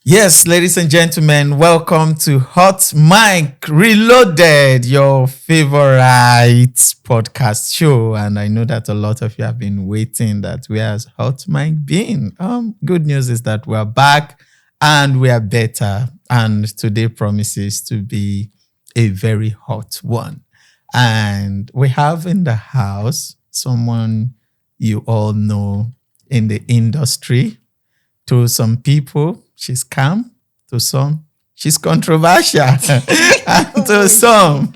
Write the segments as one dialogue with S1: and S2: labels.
S1: Yes, ladies and gentlemen, welcome to Hot Mic Reloaded, your favorite podcast show. And I know that a lot of you have been waiting that where has Hot Mic been? Good news is that we're back and we are better. And today promises to be a very hot one. And we have in the house someone you all know in the industry. To some people, she's calm. To some, she's controversial. And to some,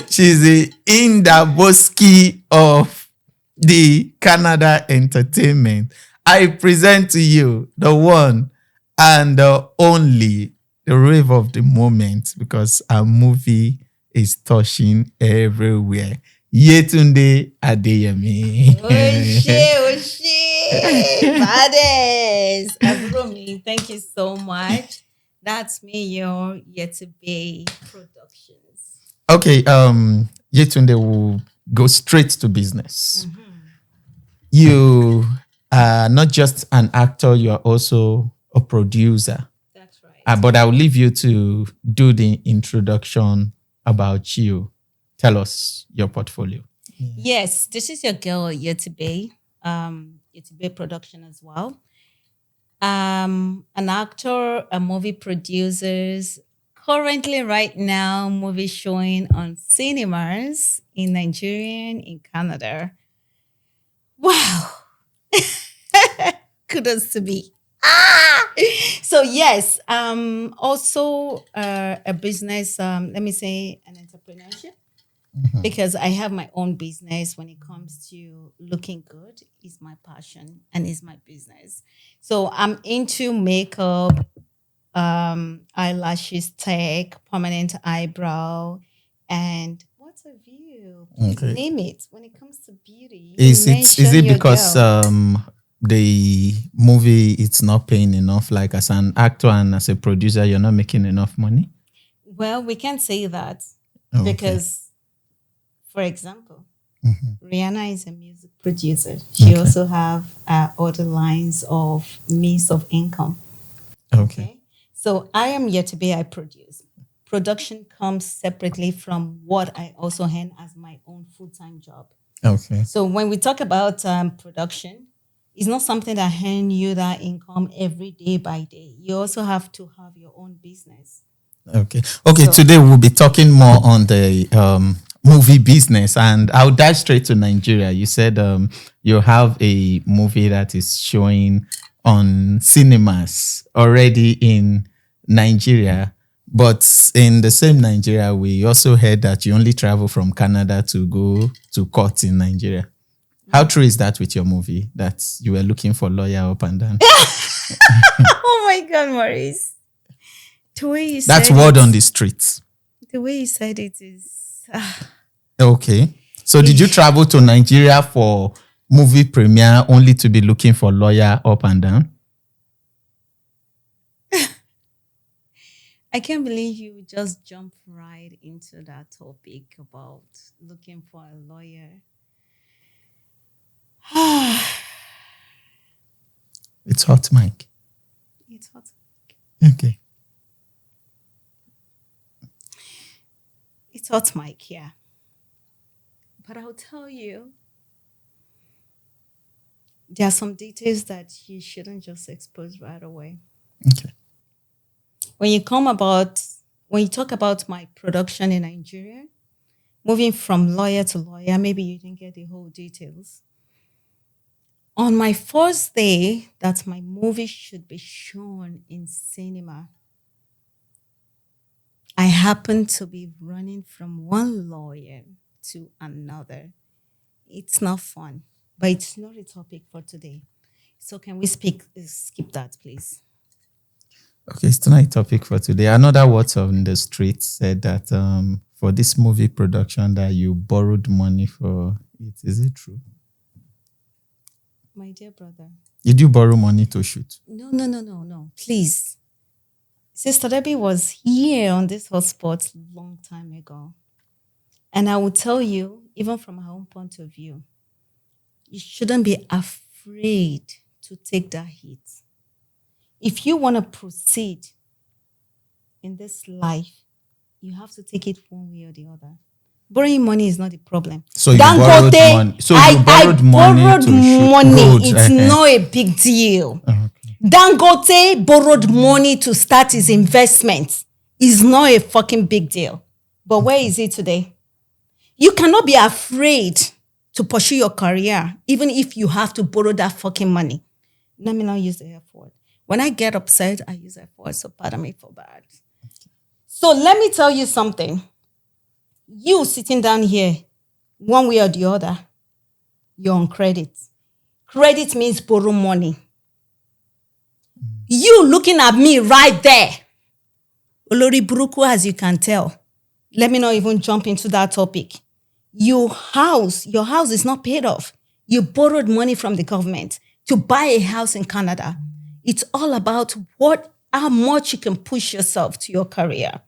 S1: she's the Indaboski of the Canada entertainment. I present to you the one and the only, the rave of the moment, because our movie is touching everywhere. Yetunde Adeyemi.
S2: Oshé, Bades. Abrumi, thank you so much. That's me, your Yetunde Productions.
S1: Okay, Yetunde will go straight to business. You are not just an actor, you are also a producer.
S2: That's right.
S1: But I will leave you to do the introduction about you. Tell us your portfolio.
S2: Yes, this is your girl Yetunde, Yetunde Production as well. An actor, a movie producer. Currently, right now, movie showing on cinemas in Nigeria and in Canada. Wow. Kudos to me. So yes, also a business, let me say an entrepreneurship because I have my own business when it comes to looking good is my passion and is my business. So I'm into makeup, eyelashes, tech, permanent eyebrow, and what's a view? Please
S1: Okay.
S2: name it. When it comes to beauty,
S1: Is
S2: mention
S1: it
S2: your
S1: because
S2: girl.
S1: the movie it's not paying enough? Like as an actor and as a producer, you're not making enough money?
S2: Well, we can't say that
S1: Okay.
S2: because, for example, Rihanna is a music producer. She
S1: Okay.
S2: also have other lines of means of income.
S1: Okay.
S2: So I am yet to be I produce. Production comes separately from what I also earn as my own full-time job.
S1: Okay.
S2: So when we talk about production, it's not something that earn you that income every day by day. You also have to have your own business.
S1: Okay.
S2: So-
S1: Today we'll be talking more on the movie business, and I'll dive straight to Nigeria. You said you have a movie that is showing on cinemas already in Nigeria, but in the same Nigeria, we also heard that you only travel from Canada to go to court in Nigeria. How true is that with your movie that you were looking for lawyer up and down?
S2: Oh my God, Maurice. The way you
S1: That's
S2: said
S1: word
S2: it,
S1: on the streets.
S2: the way you said it is
S1: Okay. So did you travel to Nigeria for movie premiere only to be looking for lawyer up and down?
S2: I can't believe you just jump right into that topic about looking for a lawyer.
S1: It's hot, Mike.
S2: It's hot.
S1: Okay.
S2: It's hot, Mike, yeah. But I'll tell you, there are some details that you shouldn't just expose right away.
S1: Okay.
S2: When you talk about my production in Nigeria, moving from lawyer to lawyer, maybe you didn't get the whole details. On my first day that my movie should be shown in cinema, I happened to be running from one lawyer to another. It's not fun, but it's not a topic for today. So can we skip that, please?
S1: Okay, it's not a topic for today. Another words on the street said that for this movie production that you borrowed money for it. Is it true?
S2: My dear brother.
S1: Did you borrow money to shoot?
S2: No. Please. Sister Debbie was here on this hotspot long time ago. And I will tell you, even from my own point of view, you shouldn't be afraid to take that hit. if you want to proceed in this life, you have to take it one way or the other. Borrowing money is not the problem.
S1: So you borrowed money. So you borrowed money
S2: borrowed
S1: to shoot
S2: money.
S1: roads.
S2: It's not a big deal.
S1: Okay.
S2: Dangote borrowed money to start his investment. It's not a fucking big deal. But where is it today? You cannot be afraid to pursue your career, even if you have to borrow that fucking money. Let me not use the F word. When I get upset, I use F word, so pardon me for bad. So let me tell you something. You sitting down here, one way or the other, you're on credit. Credit means borrow money. You looking at me right there, Olori Buruku, as you can tell. Let me not even jump into that topic. Your house is not paid off. You borrowed money from the government to buy a house in Canada. It's all about how much you can push yourself to your career.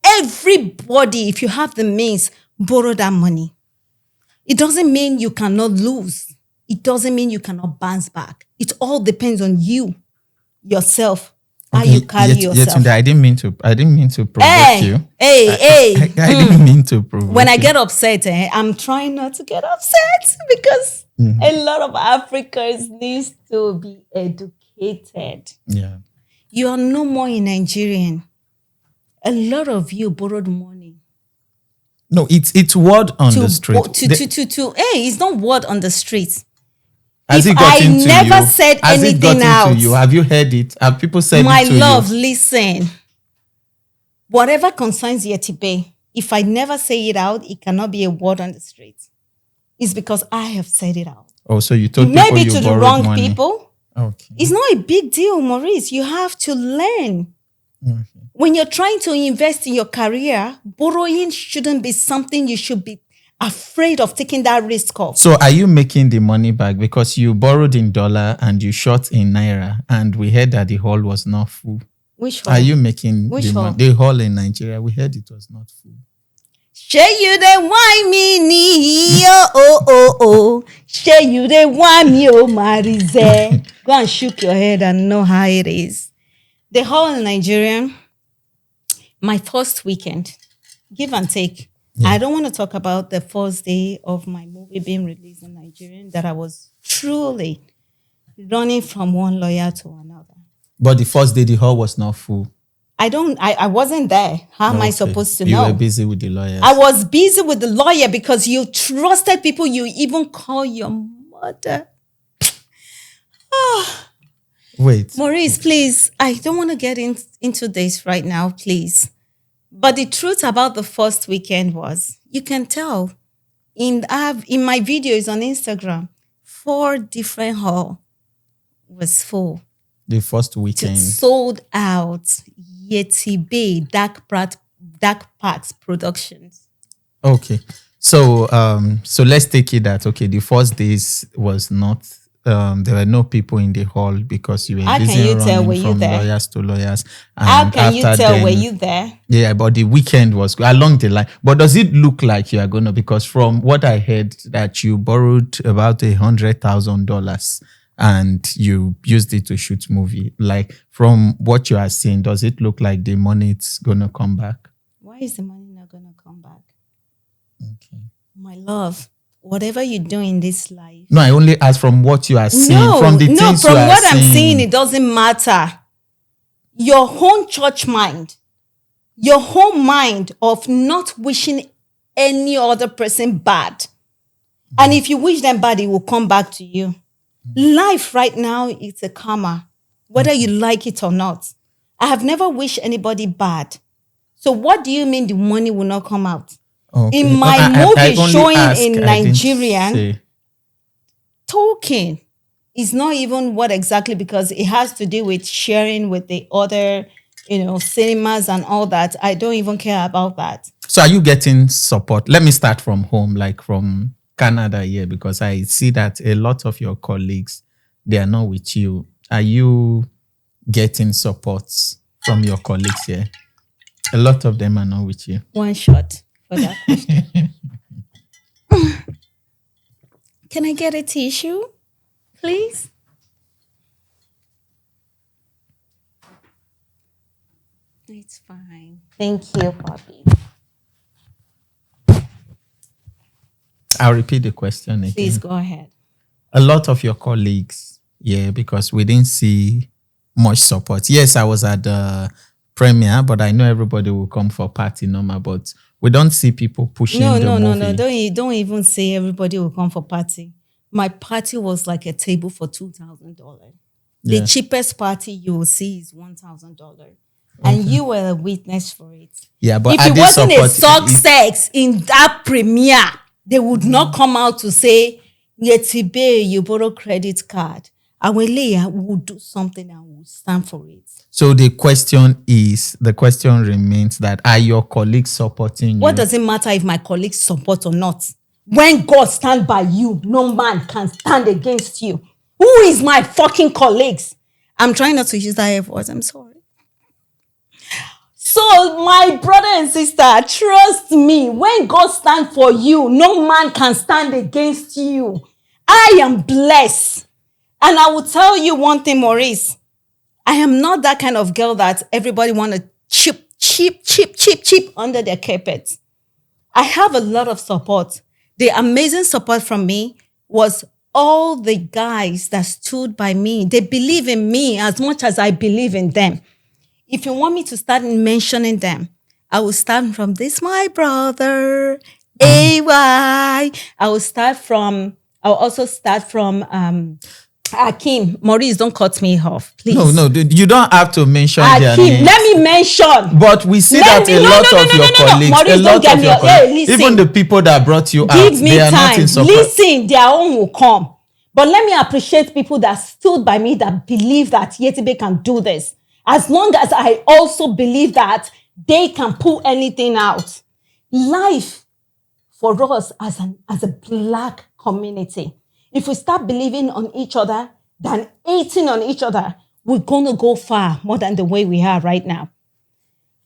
S2: Everybody, if you have the means, borrow that money. It doesn't mean you cannot lose. It doesn't mean you cannot bounce back. It all depends on you, yourself, how you carry yourself.
S1: Yetunde, I didn't mean to provoke you.
S2: I
S1: didn't mean to provoke
S2: when I
S1: you.
S2: get upset, I'm trying not to get upset because a lot of Africans need to be educated.
S1: Yeah.
S2: You are no more a Nigerian. A lot of you borrowed money.
S1: No, it's word on the street.
S2: It's not word on the street.
S1: Has
S2: If
S1: it gotten
S2: I
S1: to
S2: never
S1: you?
S2: said
S1: Has it
S2: anything
S1: gotten
S2: out,
S1: to you? Have you heard it? Have people said
S2: my
S1: it to
S2: love,
S1: you?
S2: listen. Whatever concerns Yetibe, if I never say it out, it cannot be a word on the street. It's because I have said it out.
S1: Oh, so you told
S2: Maybe
S1: people you
S2: to the
S1: borrowed
S2: wrong
S1: money.
S2: people.
S1: Okay.
S2: It's not a big deal, Maurice. You have to learn.
S1: Okay.
S2: When you're trying to invest in your career, borrowing shouldn't be something you should be afraid of taking that risk of.
S1: So are you making the money back because you borrowed in dollar and you shot in naira, and we heard that the hall was not full?
S2: Which hall?
S1: Are you making
S2: Which
S1: the
S2: hall?
S1: money? The hall in Nigeria, we heard it was not full.
S2: Shey you dey whine me ni oh. Shey you dey whine me oh Marize. Go and shook your head and know how it is. The hall in Nigeria, my first weekend, give and take. Yeah. I don't want to talk about the first day of my movie being released in Nigeria, that I was truly running from one lawyer to another.
S1: But the first day, the hall was not full.
S2: I wasn't there. How am I supposed to know?
S1: You were busy with the lawyers.
S2: I was busy with the lawyer because you trusted people. You even call your mother.
S1: Wait.
S2: Maurice, please. I don't want to get into this right now, please. But the truth about the first weekend was, you can tell in my videos on Instagram, 4 different hall was full.
S1: The first weekend.
S2: Sold out. Yeti Bay, Dark Parks Productions.
S1: Okay. So let's take it that, the first days was not, there were no people in the hall because you were busy running from lawyers to lawyers. And
S2: how can you tell, were you there?
S1: Yeah, but the weekend was along the line. But does it look like you are going to, because from what I heard that you borrowed about $100,000 and you used it to shoot movie. Like, from what you are seeing, does it look like the money is going to come back?
S2: Why is the money not going to come back?
S1: Okay.
S2: My love, whatever you do in this life.
S1: No, I only ask from what you are seeing. From what
S2: I'm seeing, it doesn't matter. Your own church mind, your whole mind of not wishing any other person bad. And if you wish them bad, it will come back to you. Life right now is a karma, whether you like it or not. I have never wished anybody bad. So what do you mean the money will not come out? Okay. In my movie showing in Nigerian, talking is not even what exactly, because it has to do with sharing with the other, cinemas and all that. I don't even care about that.
S1: So are you getting support? Let me start from home, like from Canada here, because I see that a lot of your colleagues, they are not with you. Are you getting support from your colleagues here? A lot of them are not with you.
S2: One shot for that question. Can I get a tissue, please? It's fine. Thank you, Poppy.
S1: I'll repeat the question
S2: Please
S1: again.
S2: go ahead.
S1: A lot of your colleagues, yeah, because we didn't see much support. Yes, I was at the premiere, but I know everybody will come for party normal, but we don't see people pushing the movie.
S2: Don't even say everybody will come for party. My party was like a table for $2,000.
S1: Yeah.
S2: The cheapest party you will see is $1,000. And you were a witness for it.
S1: Yeah, but
S2: if it wasn't a success in that premiere, they would not come out to say, Yetibe, you borrow credit card. And we will do something and we'll stand for it.
S1: So the question remains that are your colleagues supporting you?
S2: What does it matter if my colleagues support or not? When God stands by you, no man can stand against you. Who is my fucking colleagues? I'm trying not to use that F word. I'm sorry. So my brother and sister, trust me. When God stands for you, no man can stand against you. I am blessed. And I will tell you one thing, Maurice. I am not that kind of girl that everybody want to cheap under their carpet. I have a lot of support. The amazing support from me was all the guys that stood by me. They believe in me as much as I believe in them. If you want me to start mentioning them, I will start from this, my brother, AY. I will also start from Akim. Maurice, don't cut me off, please.
S1: No, you don't have to mention their names.
S2: Let me mention.
S1: But we see that a lot of your colleagues,
S2: Maurice,
S1: a lot of your colleagues,
S2: listen,
S1: even the people that brought you out,
S2: they
S1: are not
S2: time.
S1: in support.
S2: Listen, their own will come. But let me appreciate people that stood by me, that believe that Yetibe can do this. As long as I also believe that they can pull anything out. Life for us as a Black community, if we start believing on each other than hating on each other, we're going to go far more than the way we are right now.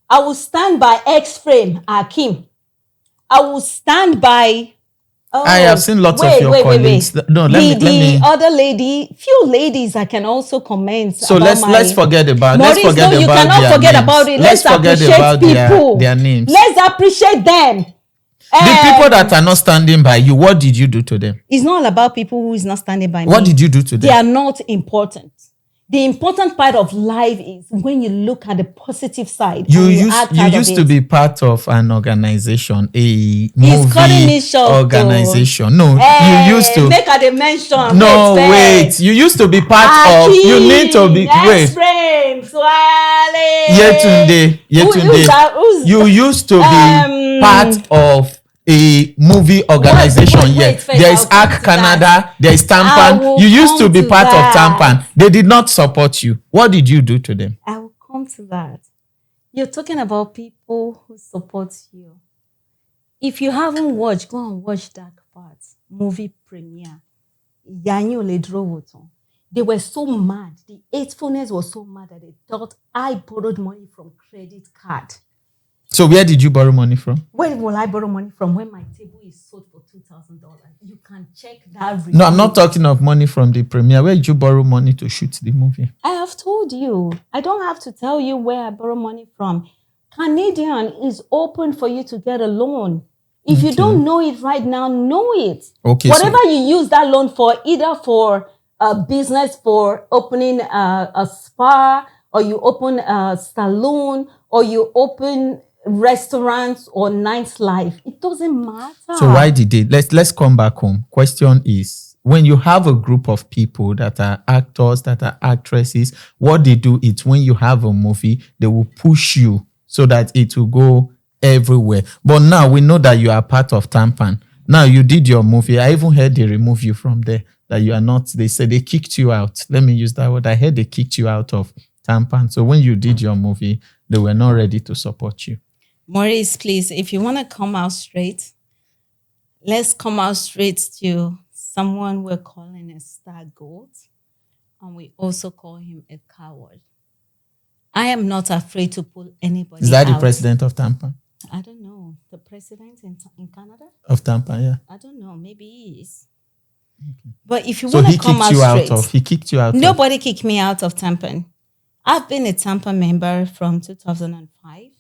S2: I will stand by X-Frame, Akim. I will stand by...
S1: I have seen lots of your colleagues. No, let me.
S2: Other lady, few ladies I can also comment.
S1: So let's forget about.
S2: Maurice,
S1: let's forget
S2: no, you
S1: about
S2: cannot
S1: their
S2: forget
S1: names.
S2: about it.
S1: Let's forget
S2: appreciate
S1: about
S2: people.
S1: their names.
S2: Let's appreciate them.
S1: The people that are not standing by you, what did you do to them?
S2: It's not all about people who is not standing by me.
S1: What did you do to them?
S2: They are not important. The important part of life is when you look at the positive side.
S1: You used to be part of an organization, a movie organization. No, you used to.
S2: Make a dimension.
S1: No, wait. You used to be part of. You need to be. Wait. Yetunde. You used to be part of a movie organization. There is ARC Canada, there is Tampan. You used to be part of Tampan. They did not support you. What did you do to them?
S2: I will come to that. You're talking about people who support you. If you haven't watched, go and watch that part. Movie premiere. They were so mad. The hatefulness was so mad that they thought I borrowed money from credit card.
S1: So where did you borrow money from?
S2: Where will I borrow money from when my table is sold for $2,000? You can check that.
S1: No, I'm not talking of money from the premiere. Where did you borrow money to shoot the movie?
S2: I have told you. I don't have to tell you where I borrow money from. Canadian is open for you to get a loan. If you don't know it right now, know it.
S1: Okay.
S2: Whatever you use that loan for, either for a business, for opening a spa, or you open a salon, or you open restaurants or nightlife, it doesn't matter.
S1: So why did they? Let's come back home. Question is, when you have a group of people that are actors, that are actresses, what they do is when you have a movie, they will push you so that it will go everywhere. But now we know that you are part of Tampan. Now you did your movie. I even heard they remove you from there. That you are not. They said they kicked you out. Let me use that word. I heard they kicked you out of Tampan. So when you did your movie, they were not ready to support you.
S2: Maurice, please, if you want to come out straight, let's come out straight to someone we're calling a star goat, and we also call him a coward. I am not afraid to pull anybody out.
S1: Is that the president of Tampa?
S2: I don't know. The president in Canada?
S1: Of Tampa, yeah.
S2: I don't know. Maybe he is. Okay. But if you want to come out straight.
S1: He kicked you out.
S2: Nobody kicked me out of Tampa. I've been a Tampa member from 2005.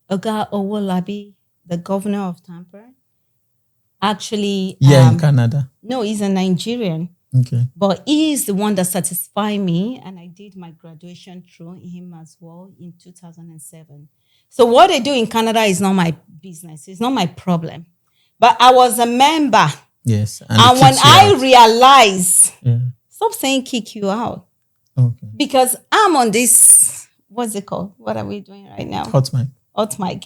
S2: Oga Owolabi, the governor of Tampa, actually,
S1: Yeah, in Canada.
S2: no, he's a Nigerian.
S1: Okay.
S2: But he is the one that satisfied me, and I did my graduation through him as well in 2007. So what they do in Canada is not my business. It's not my problem. But I was a member.
S1: Yes.
S2: And when I realized, stop saying kick you out.
S1: Okay.
S2: Because I'm on this, what's it called? What are we doing right now?
S1: Hot mic.
S2: Hot mic.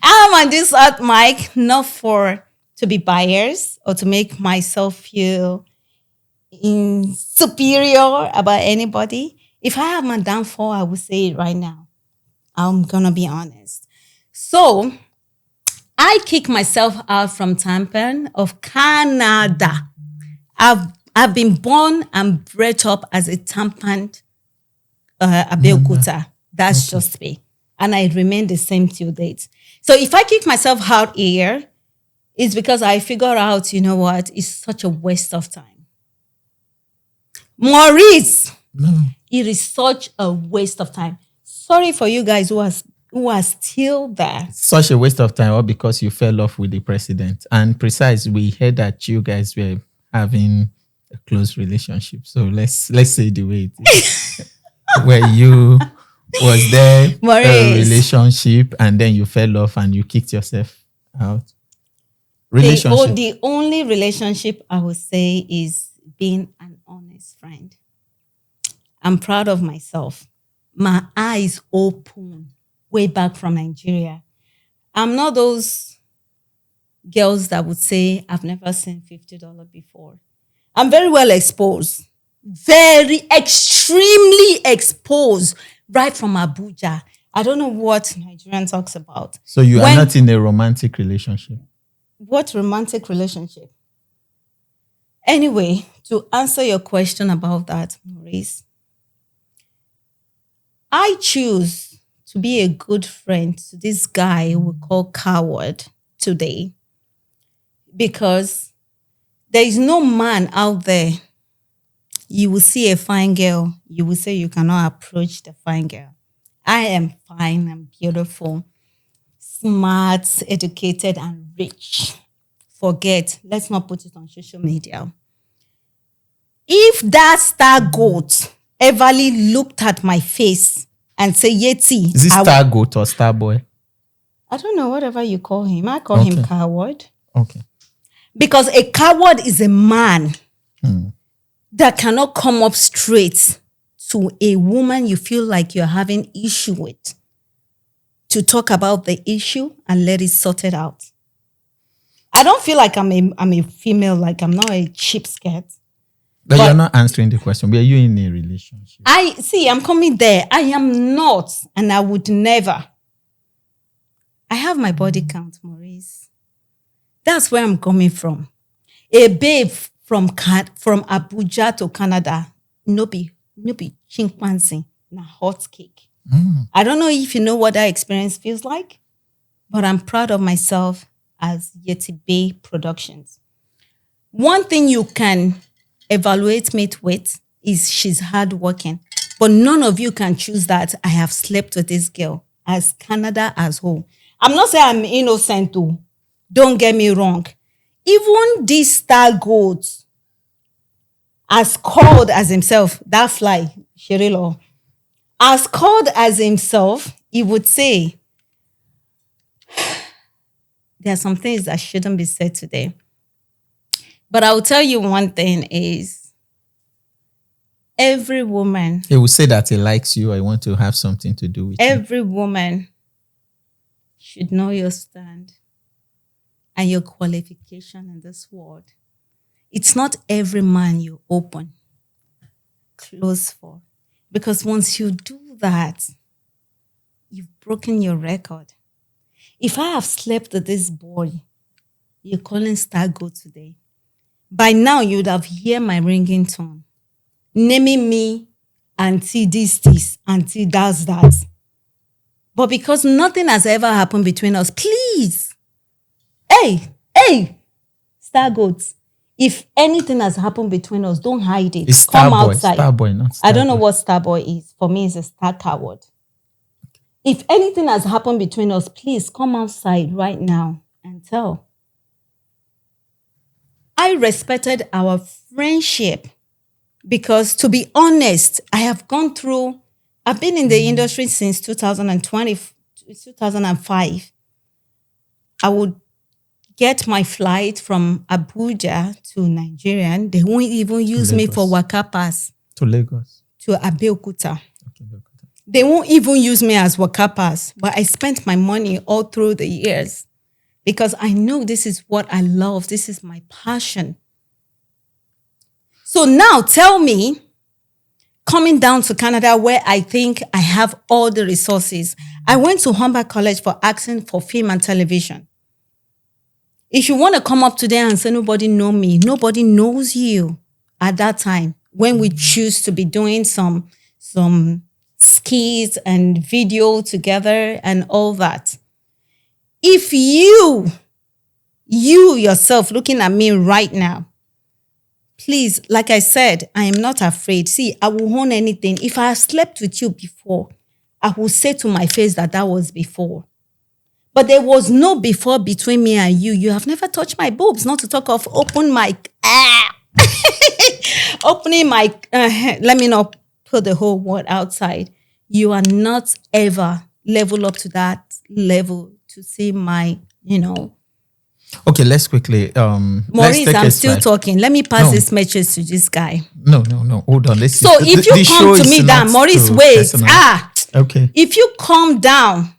S2: I'm on this hot mic, not to be biased or to make myself feel superior about anybody. If I have my downfall, I would say it right now. I'm going to be honest. So I kick myself out from Tampa of Canada. I've been born and bred up as a Tampa Abeokuta. That's just me. And I remain the same till date. So if I kick myself out here, it's because I figure out, you know what, it's such a waste of time. Maurice, it is such a waste of time. Sorry for you guys who are still there.
S1: Such a waste of time, or because you fell off with the president. And precise, we heard that you guys were having a close relationship. So let's say the way it is. Where you was there
S2: Maurice,
S1: a relationship and then you fell off and you kicked yourself out. Relationship.
S2: The only relationship I would say is being an honest friend. I'm proud of myself. My eyes open way back from Nigeria. I'm not those girls that would say, I've never seen $50 before. I'm very well exposed. Very extremely exposed right from Abuja. I don't know what Nigerian talks about.
S1: So you are not in a romantic relationship?
S2: What romantic relationship? Anyway, to answer your question about that, Maurice, I choose to be a good friend to this guy we call coward today because there is no man out there. You will see a fine girl, you will say you cannot approach the fine girl. I am fine, I'm beautiful, smart, educated, and rich. Forget, let's not put it on social media. If that star goat everly looked at my face and say, Yeti.
S1: Is it star goat or star boy?
S2: I don't know, whatever you call him. I call him coward.
S1: Okay.
S2: Because a coward is a man that cannot come up straight to a woman you feel like you're having issue with to talk about the issue and let it sorted out. I don't feel like I'm a female, like I'm not a cheapskate.
S1: But you're not answering the question. Were you in a relationship?
S2: I'm coming there. I am not, and I would never. I have my body count, Maurice. That's where I'm coming from. A babe from Abuja to Canada, no be chimpanzee, na hot cake. I don't know if you know what that experience feels like, but I'm proud of myself as Yeti Bay Productions. One thing you can evaluate me with is she's hardworking, but none of you can choose that I have slept with this girl as Canada as whole. I'm not saying I'm innocent too. Don't get me wrong. Even this star goat, as called as himself, that fly, Shirilo, as called as himself, he would say, there are some things that shouldn't be said today. But I'll tell you one thing is, every woman...
S1: He will say that he likes you or he wants to have something to do with you.
S2: Every woman should know your stand and your qualification in this world. It's not every man you open, close for. Because once you do that, you've broken your record. If I have slept with this boy, you're calling star go today. By now, you would have heard my ringing tone. Naming me, auntie this, auntie that. But because nothing has ever happened between us, please. Hey, star goats. If anything has happened between us, don't hide it.
S1: It's
S2: Come
S1: Starboy.
S2: outside.
S1: Starboy, not Starboy.
S2: I don't know what Starboy is. For me, it's a star coward. If anything has happened between us, please come outside right now and tell. I respected our friendship because, to be honest, I've been in the industry since 2020, 2005. I would get my flight from Abuja to Nigeria. They won't even use me for Waka Pass.
S1: To Lagos.
S2: To Abeokuta. They won't even use me as Waka Pass. But I spent my money all through the years because I know this is what I love. This is my passion. So now tell me, coming down to Canada where I think I have all the resources, I went to Humber College for acting for film and television. If you want to come up today and say nobody know me, nobody knows you at that time when we choose to be doing some skits and video together and all that. If you yourself looking at me right now, please, like I said, I am not afraid. See, I will own anything. If I have slept with you before, I will say to my face that was before. But there was no before between me and you. You have never touched my boobs, not to talk of opening my... let me not put the whole word outside. You are not ever level up to that level to see my,
S1: Okay, let's quickly...
S2: Maurice, I'm still talking. Let me pass this message to this guy.
S1: No. Hold on.
S2: So if you come to me down, Maurice, wait.
S1: Personal. Okay.
S2: If you come down...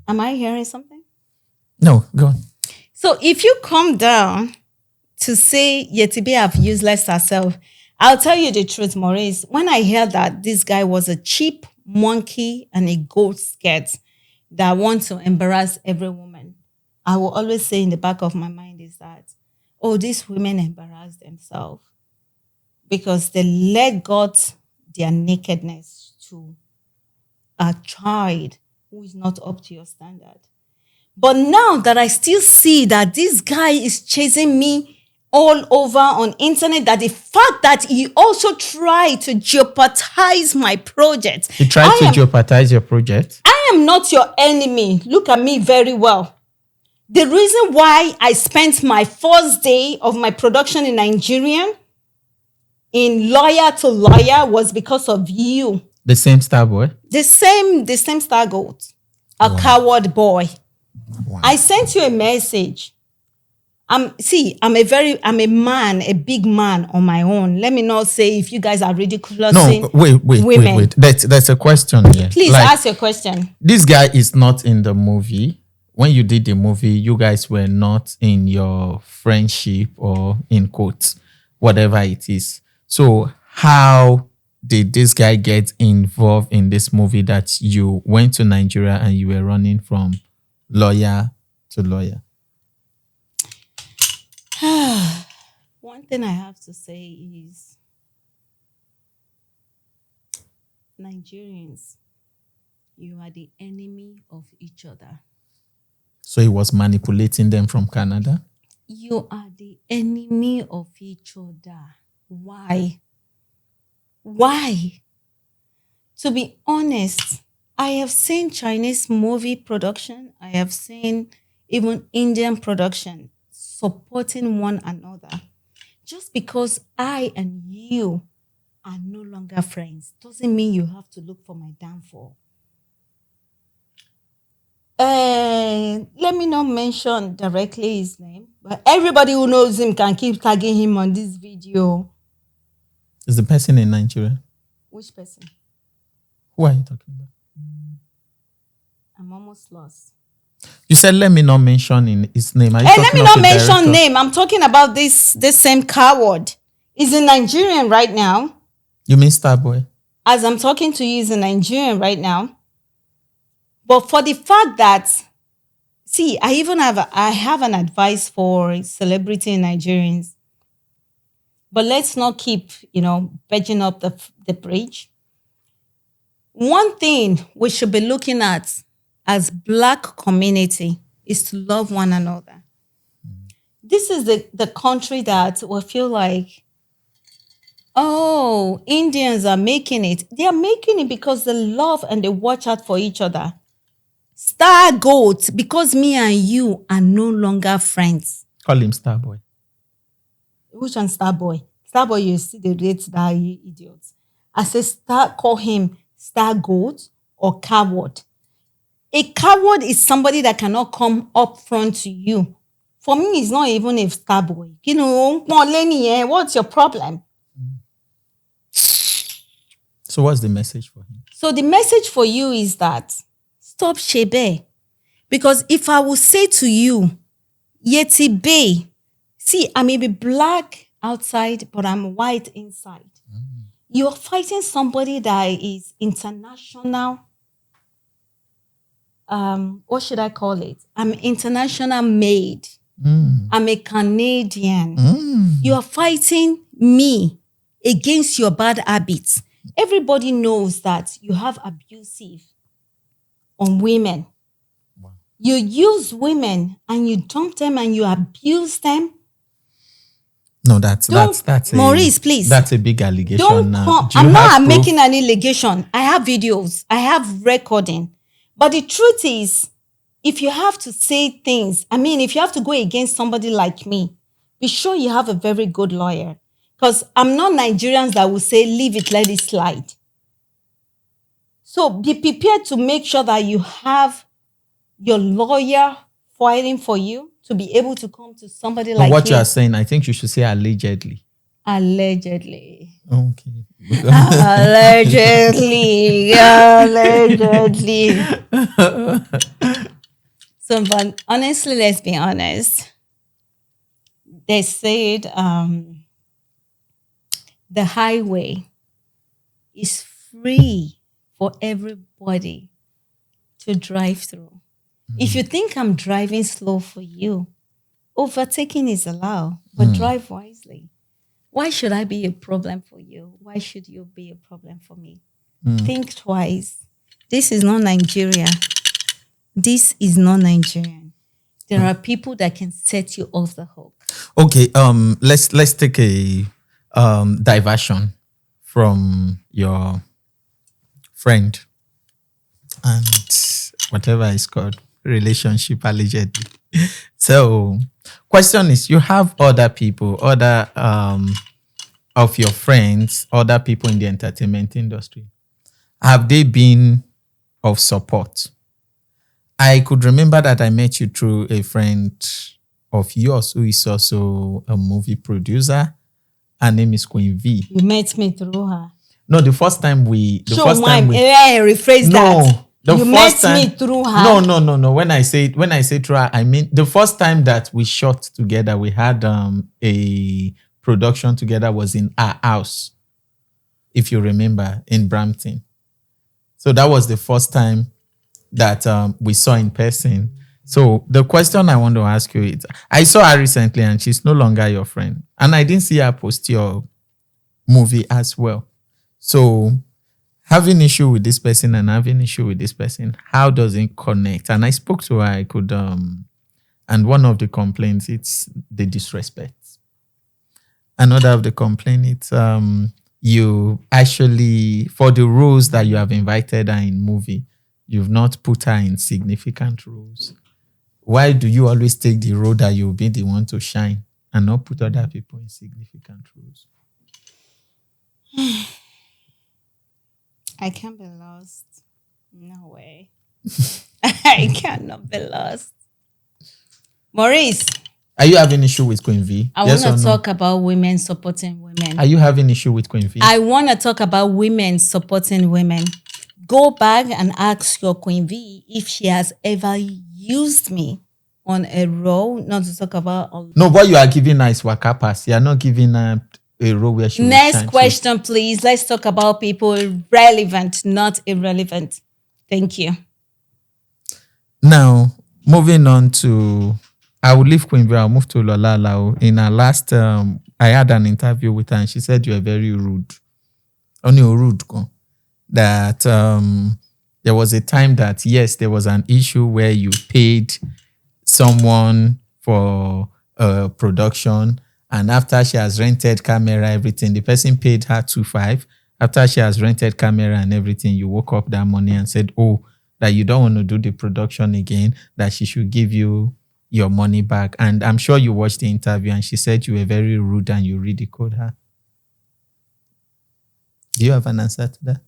S2: Am I hearing something?
S1: No, go on.
S2: So if you come down to say Yetibe have useless herself, I'll tell you the truth, Maurice. When I heard that this guy was a cheap monkey and a goat skirt that wants to embarrass every woman, I will always say in the back of my mind is that, these women embarrass themselves because they let God their nakedness to a child who is not up to your standard. But now that I still see that this guy is chasing me all over on internet, that the fact that he also tried to jeopardize my project.
S1: He tried to jeopardize your project?
S2: I am not your enemy. Look at me very well. The reason why I spent my first day of my production in Nigeria in Lawyer to Lawyer was because of you.
S1: The same star boy? The
S2: same star goat. A coward boy. Wow. I sent you a message. I'm a man, a big man on my own. Let me not say if you guys are ridiculous.
S1: No, wait. That's a question here.
S2: Please ask your question.
S1: This guy is not in the movie. When you did the movie, you guys were not in your friendship or in quotes, whatever it is. So how did this guy get involved in this movie that you went to Nigeria and you were running from lawyer to lawyer?
S2: One thing I have to say is Nigerians, you are the enemy of each other.
S1: So he was manipulating them from Canada?
S2: You are the enemy of each other. Why? To be honest, I have seen Chinese movie production. I have seen even Indian production supporting one another. Just because I and you are no longer friends doesn't mean you have to look for my downfall. Let me not mention directly his name, but everybody who knows him can keep tagging him on this video.
S1: Is the person in Nigeria?
S2: Which person?
S1: Who are you talking about?
S2: I'm almost lost.
S1: You said let me not mention his name.
S2: Let me not mention name. I'm talking about this same coward. He's in Nigerian right now.
S1: You mean Starboy?
S2: As I'm talking to you, he's in Nigerian right now. But for the fact that, see, I have an advice for celebrity Nigerians. But let's not keep, wedging up the bridge. One thing we should be looking at as Black community is to love one another. this is the country that will feel like, oh, Indians are making it. They are making it because they love and they watch out for each other. Star goat, because me and you are no longer friends.
S1: Call him Starboy.
S2: Which one Starboy? Starboy, you see the rate that you idiots. I say call him star goat or coward. A coward is somebody that cannot come up front to you. For me, it's not even a Starboy. You know, what's your problem?
S1: So what's the message for him?
S2: So the message for you is that stop shebe. Because if I will say to you, Yeti Bay, see, I may be black outside, but I'm white inside. You're fighting somebody that is international. What should I call it? I'm international made. I'm a Canadian. You are fighting me against your bad habits. Everybody knows that you have abusive on women. Wow. You use women and you dump them and you abuse them.
S1: No, that's
S2: Maurice, please.
S1: That's a big allegation now.
S2: I'm not making an allegation. I have videos. I have recording. But the truth is, if you have to say things, if you have to go against somebody like me, be sure you have a very good lawyer. Because I'm not Nigerians that will say, leave it, let it slide. So be prepared to make sure that you have your lawyer fighting for you to be able to come to somebody like me.
S1: What you are saying, I think you should say allegedly.
S2: Allegedly.
S1: Okay.
S2: Allegedly. So, but honestly, let's be honest. They said the highway is free for everybody to drive through. If you think I'm driving slow for you, overtaking is allowed, but drive wisely. Why should I be a problem for you? Why should you be a problem for me? Think twice. This is not Nigeria. This is not Nigerian. There are people that can set you off the hook.
S1: Okay, let's take a diversion from your friend and whatever is called relationship allegedly. So, question is, you have other people, other of your friends, other people in the entertainment industry. Have they been of support? I could remember that I met you through a friend of yours who is also a movie producer. Her name is Queen V.
S2: You met me through her.
S1: No, the first time we
S2: rephrase that. You met me through her.
S1: No. When I say through her, I mean the first time that we shot together, we had a production together was in our house, if you remember, in Brampton. So that was the first time that we saw in person. So the question I want to ask you is, I saw her recently and she's no longer your friend. And I didn't see her post your movie as well. So having issue with this person and having issue with this person, how does it connect? And I spoke to her, I could, and one of the complaints, it's the disrespect. Another of the complaints, it's you actually, for the roles that you have invited her in movie, you've not put her in significant roles. Why do you always take the role that you'll be the one to shine and not put other people in significant roles?
S2: I can't be lost. No way. I cannot be lost. Maurice.
S1: Are you having issue with Queen V?
S2: I want to talk about women supporting women.
S1: Are you having issue with Queen V?
S2: I want to talk about women supporting women. Go back and ask your Queen V if she has ever used me on a role, not to talk about...
S1: No, what you are giving her is waka pass. You are not giving her a role where she...
S2: Next question, please. Let's talk about people relevant, not irrelevant. Thank you.
S1: Now, moving on to... I will leave Queen V. I'll move to Lola Lao. In her last... I had an interview with her and she said you were very rude. Only rude. That there was a time that, yes, there was an issue where you paid someone for production, and after she has rented camera, everything, the person paid her 2.5. After she has rented camera and everything, you woke up that morning and said, oh, that you don't want to do the production again, that she should give you your money back. And I'm sure you watched the interview and she said you were very rude and you ridiculed her. Do you have an answer to that?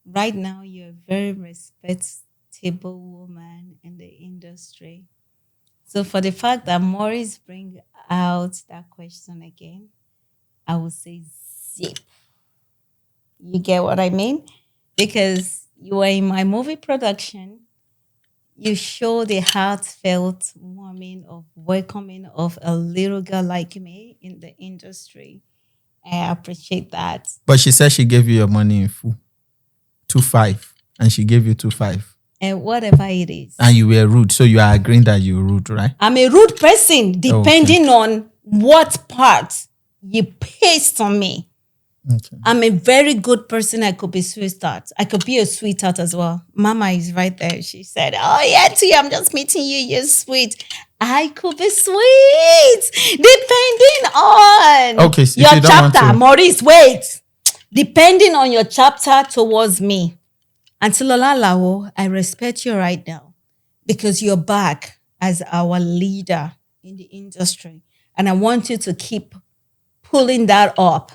S2: Right now, you're a very respectable woman in the industry. So for the fact that Maurice bring out that question again, I would say zip. You get what I mean? Because you were in my movie production. You show the heartfelt warming of welcoming of a little girl like me in the industry. I appreciate that.
S1: But she said she gave you your money in full. 2.5. And she gave you 2.5.
S2: And whatever it is.
S1: And you were rude. So you are agreeing that you're rude, right?
S2: I'm a rude person depending on what part you paste on me.
S1: Okay.
S2: I'm a very good person. I could be sweetheart. I could be a sweetheart as well. Mama is right there. She said, oh, yeah, T, I'm just meeting you. You're sweet. I could be sweet. Depending on
S1: so
S2: your chapter. Maurice, wait. Depending on your chapter towards me. Auntie Lola, I respect you right now because you're back as our leader in the industry. And I want you to keep pulling that up.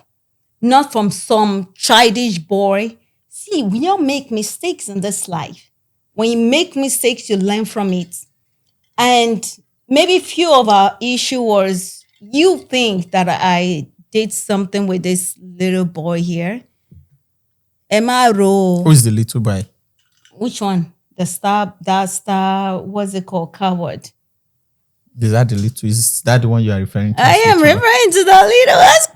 S2: Not from some childish boy. See, we all make mistakes in this life. When you make mistakes, you learn from it. And maybe few of our issue was you think that I did something with this little boy here. Emaro.
S1: Who's the little boy?
S2: Which one? That star, what's it called? Coward.
S1: Is that the little? Is that the one you are referring to?
S2: I am referring to the little coward.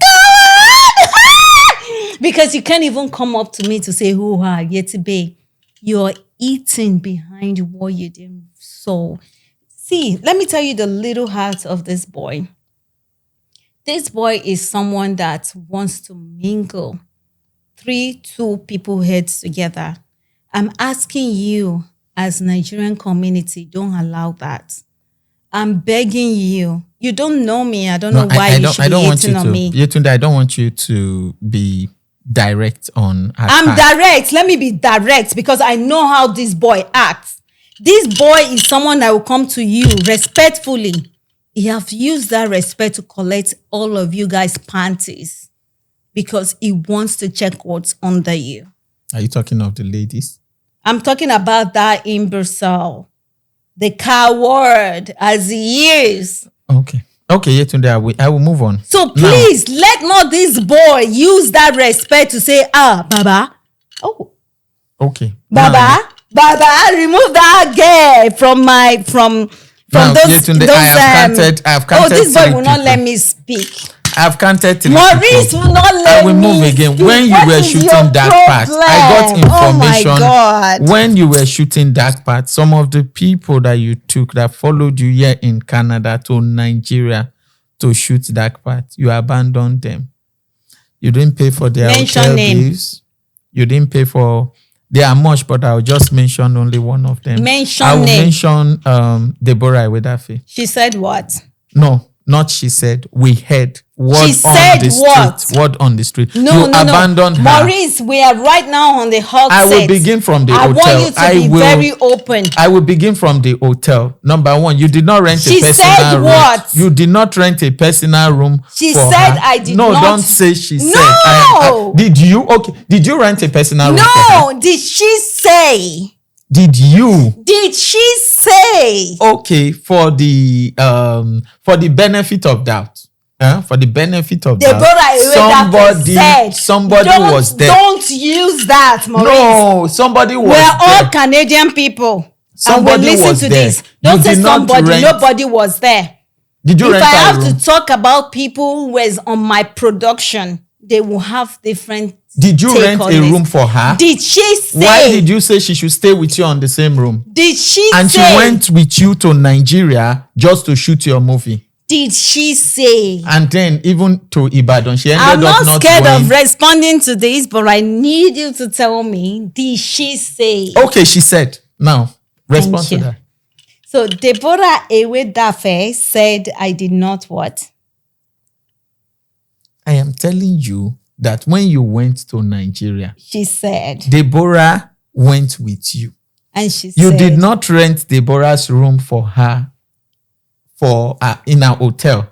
S2: Because you can't even come up to me to say, who are Yetunde? You're eating behind what you didn't sow. See, let me tell you the little heart of this boy. This boy is someone that wants to mingle 2 people heads together. I'm asking you as Nigerian community, don't allow that. I'm begging you. You don't know me. I don't know why you should be hating on me.
S1: Yetunde, I don't want you to be direct on her
S2: I'm direct. Let me be direct because I know how this boy acts. This boy is someone that will come to you respectfully. He have used that respect to collect all of you guys' panties because he wants to check what's under you.
S1: Are you talking of the ladies?
S2: I'm talking about that imbecile. The coward as he is.
S1: Okay, Yetunde, I will move on.
S2: So please, let not this boy use that respect to say, Baba. Oh.
S1: Okay.
S2: Baba, remove that girl from those.
S1: Yetunde, I have counted.
S2: This boy will not let me speak.
S1: I've counted 3
S2: Maurice
S1: people.
S2: will not let me.
S1: I will move again.
S2: Speak.
S1: When you were shooting that part, I got information.
S2: Oh my God.
S1: When you were shooting that part, some of the people that you took that followed you here in Canada to Nigeria to shoot that part, you abandoned them. You didn't pay for their hotel bills. You didn't pay for. There are much, but I'll just mention only one of them. I will mention Deborah Iwedafe.
S2: She said what?
S1: No. Not she said. We heard. Word
S2: she said what?
S1: Word on the street.
S2: No,
S1: abandoned her.
S2: Maurice, we are right now on the hot set.
S1: I will begin from the hotel.
S2: I want you to be very open.
S1: I will begin from the hotel. Number 1, you did not rent a personal room. She said what? You did not rent a personal room.
S2: She
S1: for
S2: said
S1: her.
S2: I did not.
S1: No, don't say she said.
S2: No.
S1: Did you? Okay. Did you rent a personal room?
S2: No. Did she say?
S1: Did you?
S2: Did she say?
S1: Okay, for the benefit of doubt. For the benefit of doubt. Somebody was there.
S2: Don't use that, Maurice.
S1: No, somebody was there.
S2: We're all Canadian people.
S1: Somebody
S2: and we listen to
S1: there.
S2: this. Don't say somebody. Nobody was there.
S1: Did you rent a room?
S2: If I have to talk about people who was on my production, they will have different.
S1: Did you rent a room for her?
S2: Did she say?
S1: Why did you say she should stay with you on the same room?
S2: Did she
S1: and
S2: say?
S1: And she went with you to Nigeria just to shoot your movie.
S2: Did she say?
S1: And then even to Ibadan, she ended up not
S2: I'm not scared of responding to this, but I need you to tell me, did she say?
S1: Okay, she said. Now, respond to that.
S2: So Deborah Ewedafe said, I did not what?
S1: I am telling you that when you went to Nigeria,
S2: She said.
S1: Deborah went with you.
S2: And she
S1: You
S2: said.
S1: did not rent Deborah's room for her in a hotel.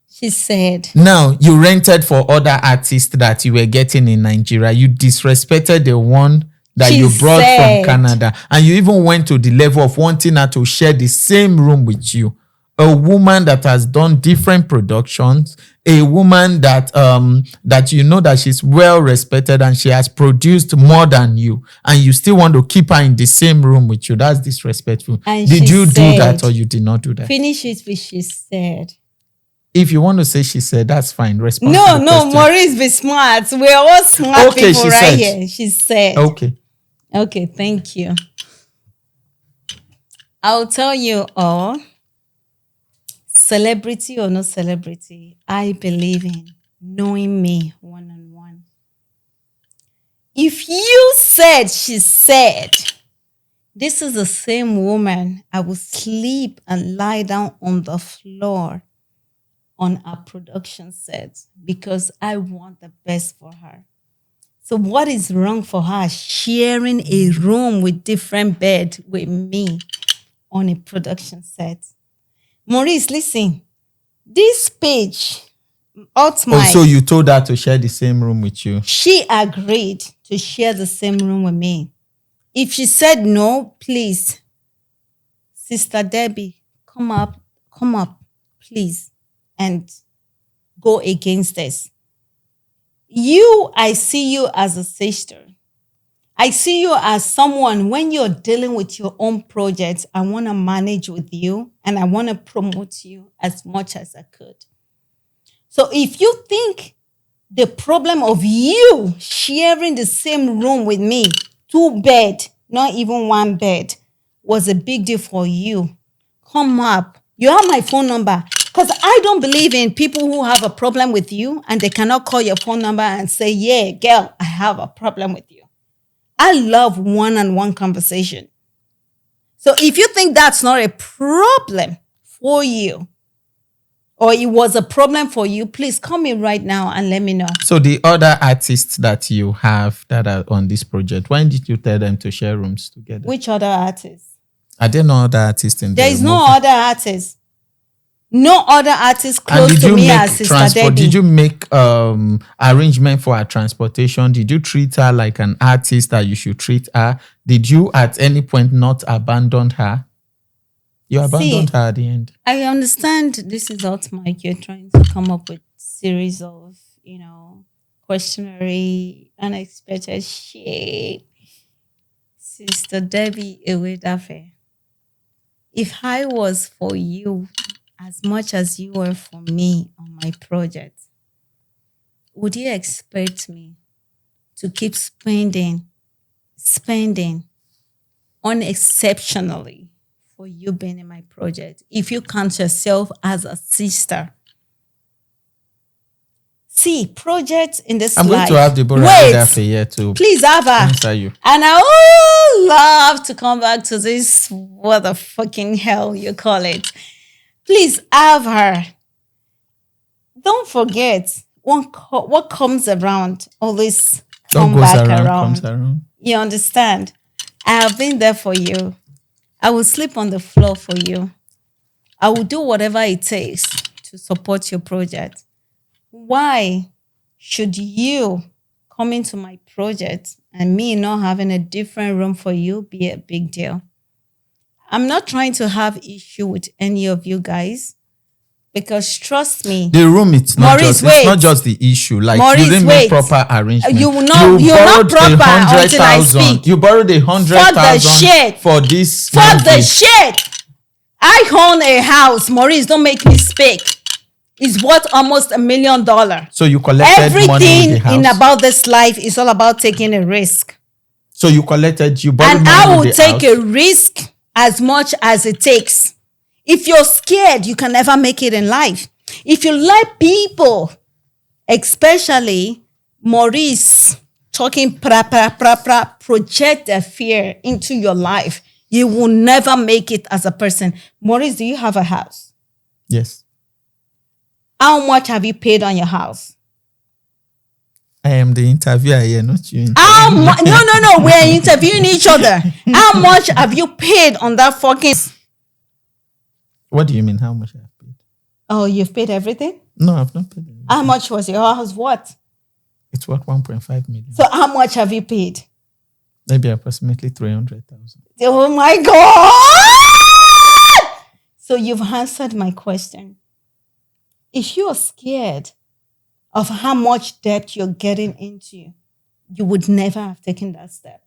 S2: She said.
S1: Now, you rented for other artists that you were getting in Nigeria. You disrespected the one that you brought from Canada. And you even went to the level of wanting her to share the same room with you. A woman that has done different productions, a woman that that you know that she's well respected and she has produced more than you, and you still want to keep her in the same room with you. That's disrespectful.
S2: And
S1: did you
S2: said,
S1: do that or you did not do that?
S2: Finish it with she said.
S1: If you want to say she said, that's fine. Respond
S2: No,
S1: to the
S2: no,
S1: question.
S2: Maurice, be smart. We're all smart people right here. She said. Okay, thank you. I'll tell you all, celebrity or no celebrity, I believe in knowing me one-on-one. If you said she said, this is the same woman, I will sleep and lie down on the floor on our production set because I want the best for her. So what is wrong for her sharing a room with different bed with me on a production set? Maurice, listen, this page,
S1: so you told her to share the same room with you? She
S2: agreed to share the same room with me. If she said no, please, Sister Debbie, come up, please, and go against this. I see you as a sister. I see you as someone, when you're dealing with your own projects, I want to manage with you and I want to promote you as much as I could. So if you think the problem of you sharing the same room with me, 2 bed, not even 1 bed, was a big deal for you, come up. You have my phone number. Because I don't believe in people who have a problem with you and they cannot call your phone number and say, yeah, girl, I have a problem with you. I love one-on-one conversation. So if you think that's not a problem for you, or it was a problem for you, please call me right now and let me know.
S1: So the other artists that you have that are on this project, when did you tell them to share rooms together?
S2: Which other artists?
S1: Are there no other artists in there?
S2: There is no other artists. No other artist close to me as Sister Debbie.
S1: Did you make arrangement for her transportation? Did you treat her like an artist that you should treat her? Did you at any point not abandon her? You abandoned her at the end.
S2: I understand this is out, Mike. You're trying to come up with series of, questionary, unexpected shit. Sister Debbie Ewedafe, if I was for you as much as you were for me on my project, would you expect me to keep spending unexceptionally for you being in my project if you count yourself as a sister? See, projects in this life.
S1: I'm going to have Deborah here to
S2: please have her.
S1: Answer you.
S2: And I would love to come back to this, what the fucking hell you call it. Please have her. Don't forget, what comes around always comes back around. You understand? I have been there for you. I will sleep on the floor for you. I will do whatever it takes to support your project. Why should you come into my project and me not having a different room for you be a big deal? I'm not trying to have issue with any of you guys, because trust me,
S1: the room it's not just the issue. Like Maurice, you didn't make proper arrangement.
S2: You're not proper until I speak.
S1: You borrowed 100,000 for this.
S2: Fuck the shit. I own a house. Maurice, don't make me speak. It's worth almost $1 million.
S1: So you collected money in the house.
S2: Everything about this life is all about taking a risk.
S1: So you borrowed money in the house.
S2: And I will take a risk as much as it takes. If you're scared, you can never make it in life. If you let people, especially Maurice, talking project their fear into your life, You will never make it as a person. Maurice, do you have a house?
S1: Yes.
S2: How much have you paid on your house?
S1: I am the interviewer here, not you.
S2: No. We're interviewing each other. How much have you paid on that fucking...
S1: What do you mean, how much I have paid?
S2: Oh, you've paid everything?
S1: No, I've not paid anything.
S2: How much was your house worth?
S1: It's worth 1.5 million.
S2: So how much have you paid?
S1: Maybe approximately 300,000.
S2: Oh my God! So you've answered my question. If you're scared of how much debt you're getting into, you would never have taken that step.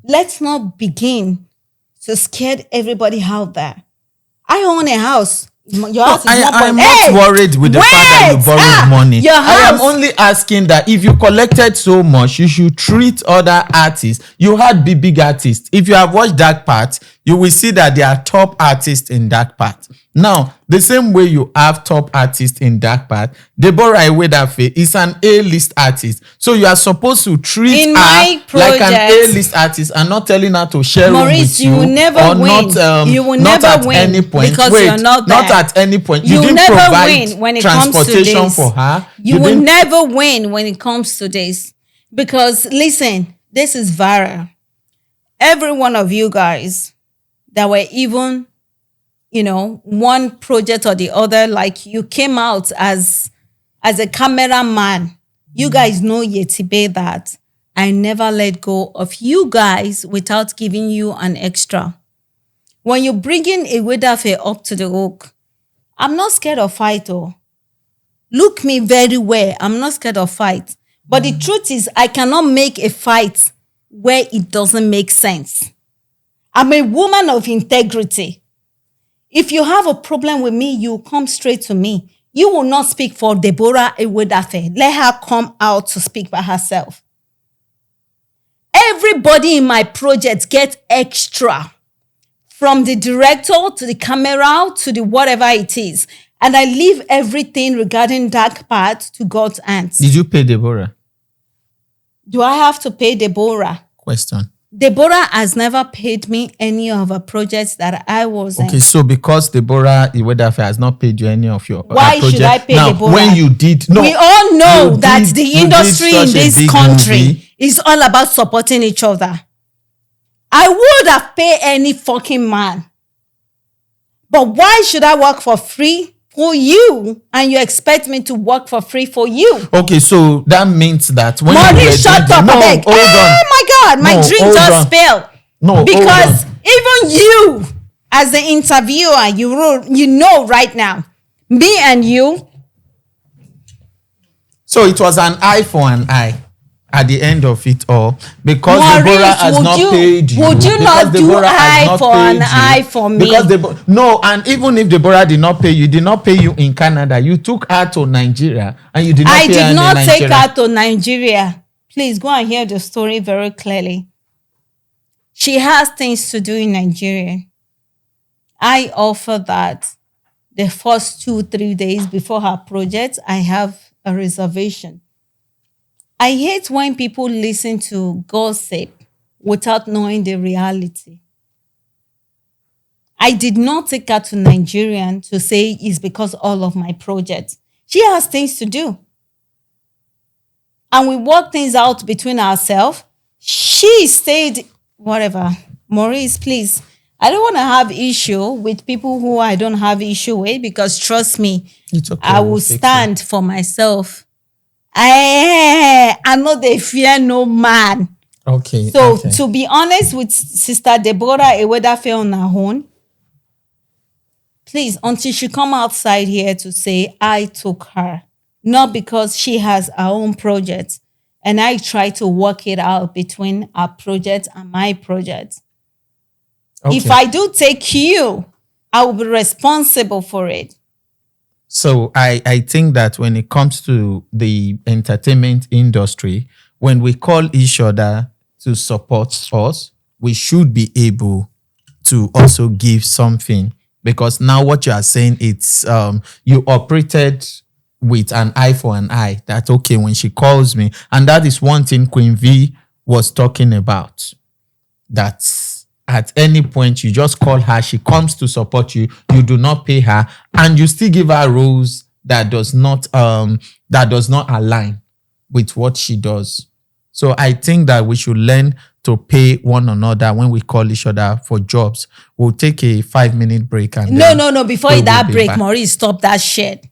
S2: Let's not begin to scare everybody out there. I own a house. Your house is
S1: I'm not worried with the fact that you borrowed money.
S2: Your house.
S1: I am only asking that if you collected so much, you should treat other artists. You had big artists. If you have watched Dark Part, you will see that there are top artists in Dark Part. Now, the same way you have top artists in Dark Part, Deborah Iwedafe is an A-list artist. So you are supposed to treat
S2: In
S1: her
S2: my
S1: like an
S2: project,
S1: A-list artist and not telling her to share room
S2: Maurice,
S1: with you.
S2: you will never
S1: or
S2: win.
S1: Not,
S2: You will
S1: not
S2: never
S1: at
S2: win
S1: any point.
S2: because
S1: Wait,
S2: you're not there.
S1: at any point.
S2: You
S1: You didn't
S2: never
S1: provide
S2: win when it comes to
S1: transportation
S2: this.
S1: for her.
S2: You will
S1: didn't-
S2: never win when it comes to this. Because listen, this is viral. Every one of you guys that were even, one project or the other, like you came out as a cameraman. You guys know Yetibe that I never let go of you guys without giving you an extra. When you're bringing a Iwedafe up to the hook, I'm not scared of fight. Look me very well. I'm not scared of fight. But the truth is, I cannot make a fight where it doesn't make sense. I'm a woman of integrity. If you have a problem with me, you come straight to me. You will not speak for Deborah Iwedafe. Let her come out to speak by herself. Everybody in my project gets extra. From the director to the camera to the whatever it is. And I leave everything regarding Dark Part to God's hands.
S1: Did you pay Deborah?
S2: Do I have to pay Deborah?
S1: Question.
S2: Deborah has never paid me any of her projects that I was in.
S1: Okay, so because Deborah Iwedafe has not paid you any of your
S2: Why
S1: project,
S2: should I pay
S1: now,
S2: Deborah?
S1: when you did, no,
S2: we all know
S1: you
S2: that
S1: did-
S2: the
S1: you did
S2: industry in
S1: such a
S2: this
S1: big
S2: country
S1: movie.
S2: is all about supporting each other. I would have paid any fucking man. But why should I work for free for you and you expect me to work for free for you?
S1: Okay, so that means that when you were
S2: Maurice, shut
S1: doing
S2: up,
S1: no,
S2: abeg.
S1: hold on.
S2: Oh my God, my
S1: No,
S2: drink
S1: hold
S2: just
S1: on.
S2: spilled.
S1: No, hold
S2: Because
S1: on.
S2: even you, as the interviewer, you know right now, me and you,
S1: So it was an eye for an eye at the end of it all because
S2: Maurice,
S1: Deborah has
S2: would
S1: not
S2: you-
S1: paid you.
S2: would you
S1: because
S2: not do
S1: Deborah has
S2: eye
S1: not
S2: for
S1: paid
S2: an
S1: you.
S2: eye for me?
S1: Because no, and even if Deborah did not pay you, did not pay you in Canada. You took her to Nigeria and you did not
S2: I
S1: pay her
S2: did
S1: in
S2: not
S1: Nigeria.
S2: take her to Nigeria. Please go and hear the story very clearly. She has things to do in Nigeria. I offer that the first 2-3 days before her project, I have a reservation. I hate when people listen to gossip without knowing the reality. I did not take her to Nigeria to say it's because all of my projects. She has things to do. And we work things out between ourselves. She stayed, whatever. Maurice, please. I don't want to have issue with people who I don't have issue with because trust me,
S1: It's okay,
S2: I
S1: we'll
S2: will
S1: fix it.
S2: stand for myself. I know they fear no man.
S1: Okay.
S2: So
S1: okay.
S2: to be honest with Sister Deborah Iwedafe on her own, please, until she come outside here to say I took her, not because she has her own project, and I try to work it out between our project and my project.
S1: Okay.
S2: If I do take you, I will be responsible for it.
S1: So I think that when it comes to the entertainment industry, when we call each other to support us, we should be able to also give something. Because now what you are saying, it's you operated with an eye for an eye. That's okay when she calls me. And that is one thing Queen V was talking about. That at any point you just call her, she comes to support you, you do not pay her, and you still give her roles that does not align with what she does. So I think that we should learn to pay one another when we call each other for jobs. We'll take a 5-minute break and
S2: No,
S1: then
S2: no, no. Before
S1: we will
S2: that
S1: be
S2: break,
S1: back.
S2: Maurice, stop that shit.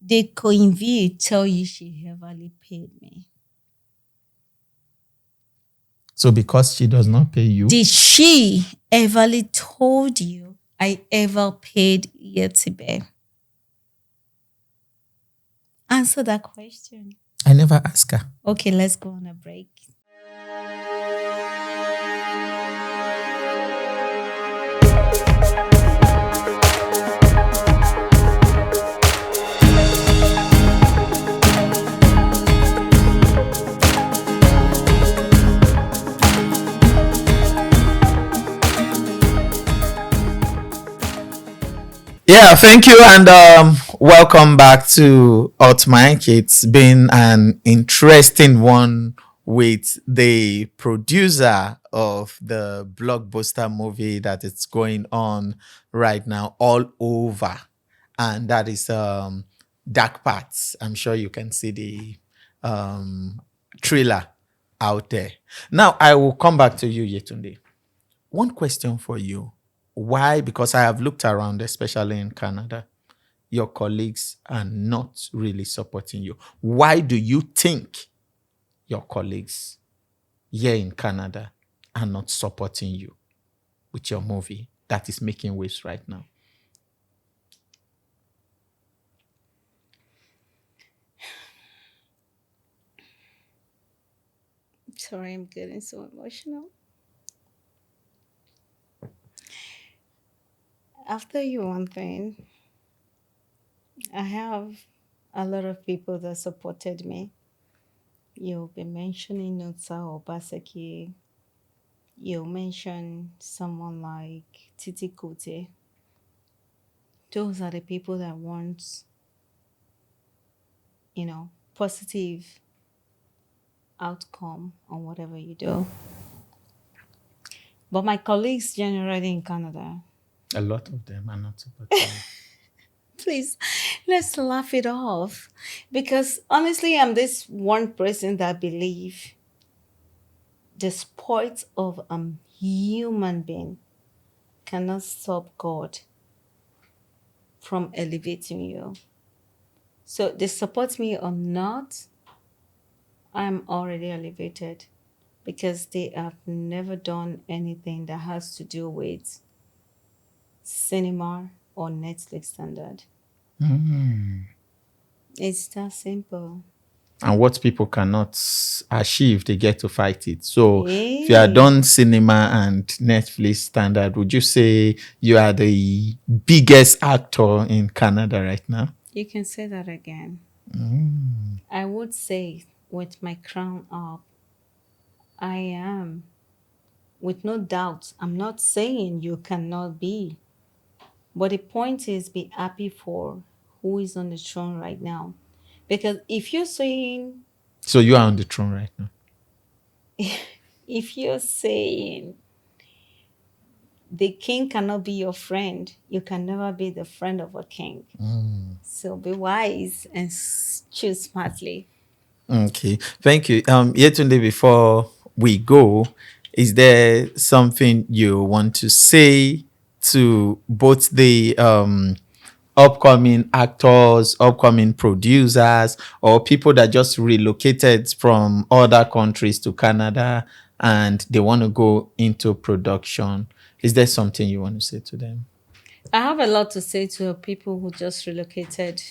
S2: Did Coinview tell you she heavily paid me?
S1: So because she does not pay you,
S2: Did she everly told you I ever paid Yetunde? Answer that question.
S1: I never ask her.
S2: Okay, let's go on a break.
S1: Yeah, thank you, and welcome back to Hot Mike. It's been an interesting one with the producer of the blockbuster movie that is going on right now all over, and that is Dark Parts. I'm sure you can see the trailer out there. Now, I will come back to you, Yetunde. One question for you. Why? Because I have looked around, especially in Canada, your colleagues are not really supporting you. Why do you think your colleagues here in Canada are not supporting you with your movie that is making waves right now?
S2: Sorry, I'm getting so emotional. I'll tell you one thing. I have a lot of people that supported me. You'll be mentioning Nutsa Obaseki. You'll mention someone like Titi Kote. Those are the people that want, positive outcome on whatever you do. But my colleagues generally in Canada,
S1: A lot of them are not supporting you.
S2: please, let's laugh it off. Because honestly, I'm this one person that believe the sport of a human being cannot stop God from elevating you. So they support me or not, I'm already elevated because they have never done anything that has to do with cinema or Netflix standard. It's that simple.
S1: And what people cannot achieve, they get to fight it. So if you are
S2: Hey,
S1: done cinema and Netflix standard, would you say you are the biggest actor in Canada right now?
S2: you can say that again. I would say, with my crown up, I am. With no doubt, I'm not saying you cannot be. But the point is, be happy for who is on the throne right now. Because if you're saying,
S1: So you are on the throne right now.
S2: if you're saying the king cannot be your friend, you can never be the friend of a king. So be wise and choose smartly.
S1: Okay, thank you. Yetunde, before we go, is there something you want to say to both the upcoming actors, upcoming producers, or people that just relocated from other countries to Canada and they want to go into production? Is there something you want to say to them?
S2: I have a lot to say to people who just relocated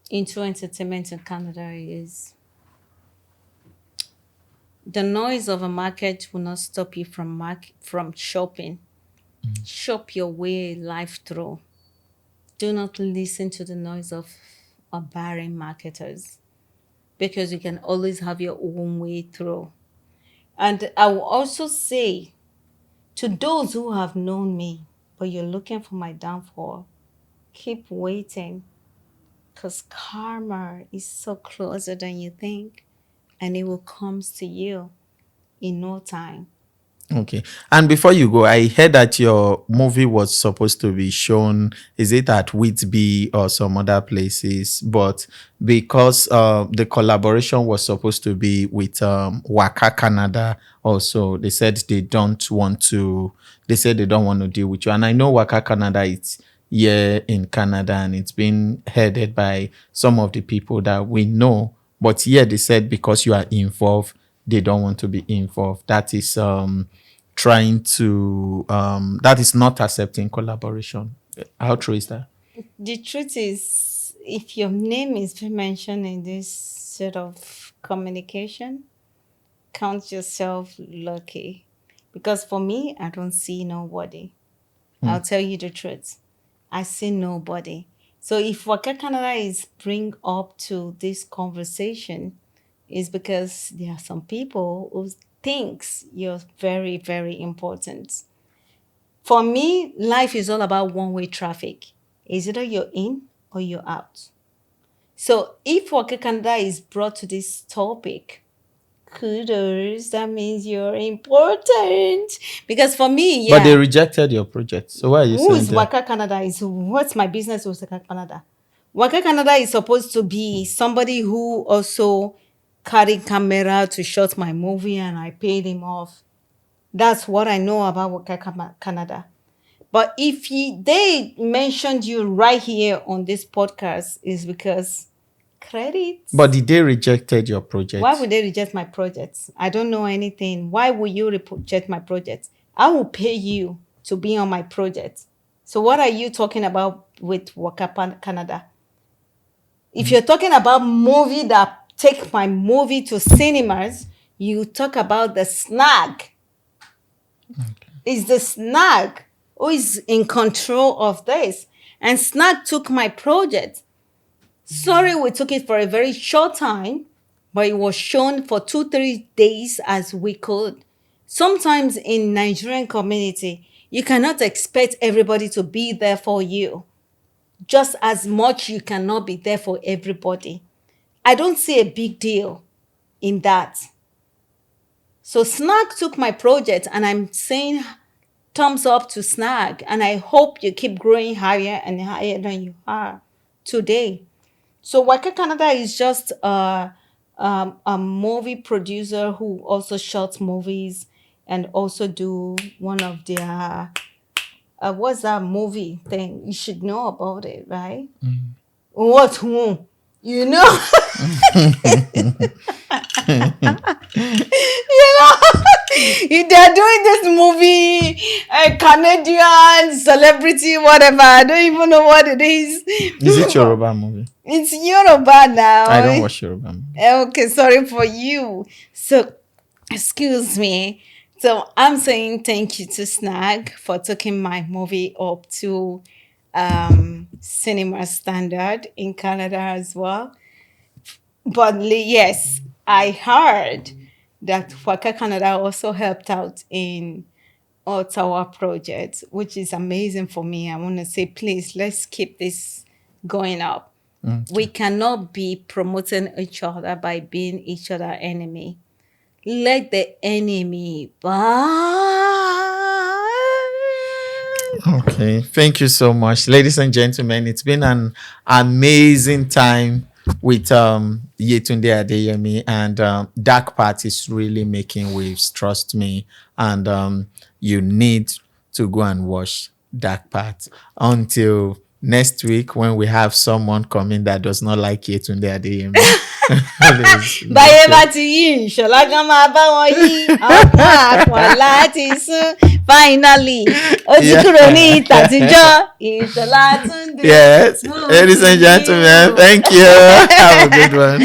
S2: into entertainment in Canada is the noise of a market will not stop you from shopping. Shop your way life through. Do not listen to the noise of barren marketers because you can always have your own way through. And I will also say to those who have known me, but you're looking for my downfall, keep waiting because karma is so closer than you think and it will come to you in no time.
S1: Okay. And before you go, I heard that your movie was supposed to be shown, is it at Whitby or some other places? But because the collaboration was supposed to be with Waka Canada also, they said they don't want to deal with you. And I know Waka Canada is here in Canada and it's been headed by some of the people that we know. But yeah, they said because you are involved, they don't want to be involved. That is that is not accepting collaboration. How true is that?
S2: The truth is, if your name is being mentioned in this sort of communication, count yourself lucky. Because for me, I don't see nobody. I'll tell you the truth. I see nobody. So if Waka Canada is bring up to this conversation, is because there are some people who thinks you're very, very important. For me, life is all about one-way traffic. Is either you're in or you're out. So if Waka Canada is brought to this topic, kudos, that means you're important. Because for me,
S1: But they
S2: yeah,
S1: rejected your project. So why are you
S2: who
S1: saying
S2: is
S1: that?
S2: Waka Canada? Is what's my business with Waka Canada? Waka Canada is supposed to be somebody who also carried camera to shot my movie and I paid him off. That's what I know about Waka Canada. But if they mentioned you right here on this podcast, is because credits.
S1: But did they rejected your project?
S2: Why would they reject my projects? I don't know anything. Why would you reject my project? I will pay you to be on my project. So what are you talking about with Waka Canada? If you're talking about movie that take my movie to cinemas, you talk about the snag. Is the snag who is in control of this? And snag took my project. Sorry, we took it for a very short time, but it was shown for 2-3 days as we could. Sometimes in Nigerian community, you cannot expect everybody to be there for you. Just as much you cannot be there for everybody. I don't see a big deal in that. So Snag took my project and I'm saying thumbs up to Snag and I hope you keep growing higher and higher than you are today. So Waka Canada is just a movie producer who also shoots movies and also do one of their what's that movie thing? You should know about it, right? What? You know, they're doing this movie, a Canadian celebrity, whatever. I don't even know what it is.
S1: Is it Yoruba movie?
S2: It's Yoruba now.
S1: I don't watch Yoruba movie.
S2: Okay, sorry for you. So, excuse me. So, I'm saying thank you to Snag for taking my movie up to cinema standard in Canada as well. But yes, I heard that Waka Canada also helped out in Ottawa project, which is amazing for me. I want to say, please, let's keep this going up. We cannot be promoting each other by being each other enemy. Let the enemy burn.
S1: Okay, thank you so much, ladies and gentlemen. It's been an amazing time with Yetunde Adeyemi, and Dark Part is really making waves. Trust me, and you need to go and watch Dark Part. Until next week, when we have someone coming that does not like Yetunde Adeyemi.
S2: Báyé bá ti yí ìṣọ̀lá kan máa bá wọn yí ọ̀pọ̀ àpọ̀n láti sún finally ó ti kúrò ní ìtàtijọ́ ìṣọ̀lá tún dé.
S1: Yes, ladies and gentlemen, thank you. Have a good one.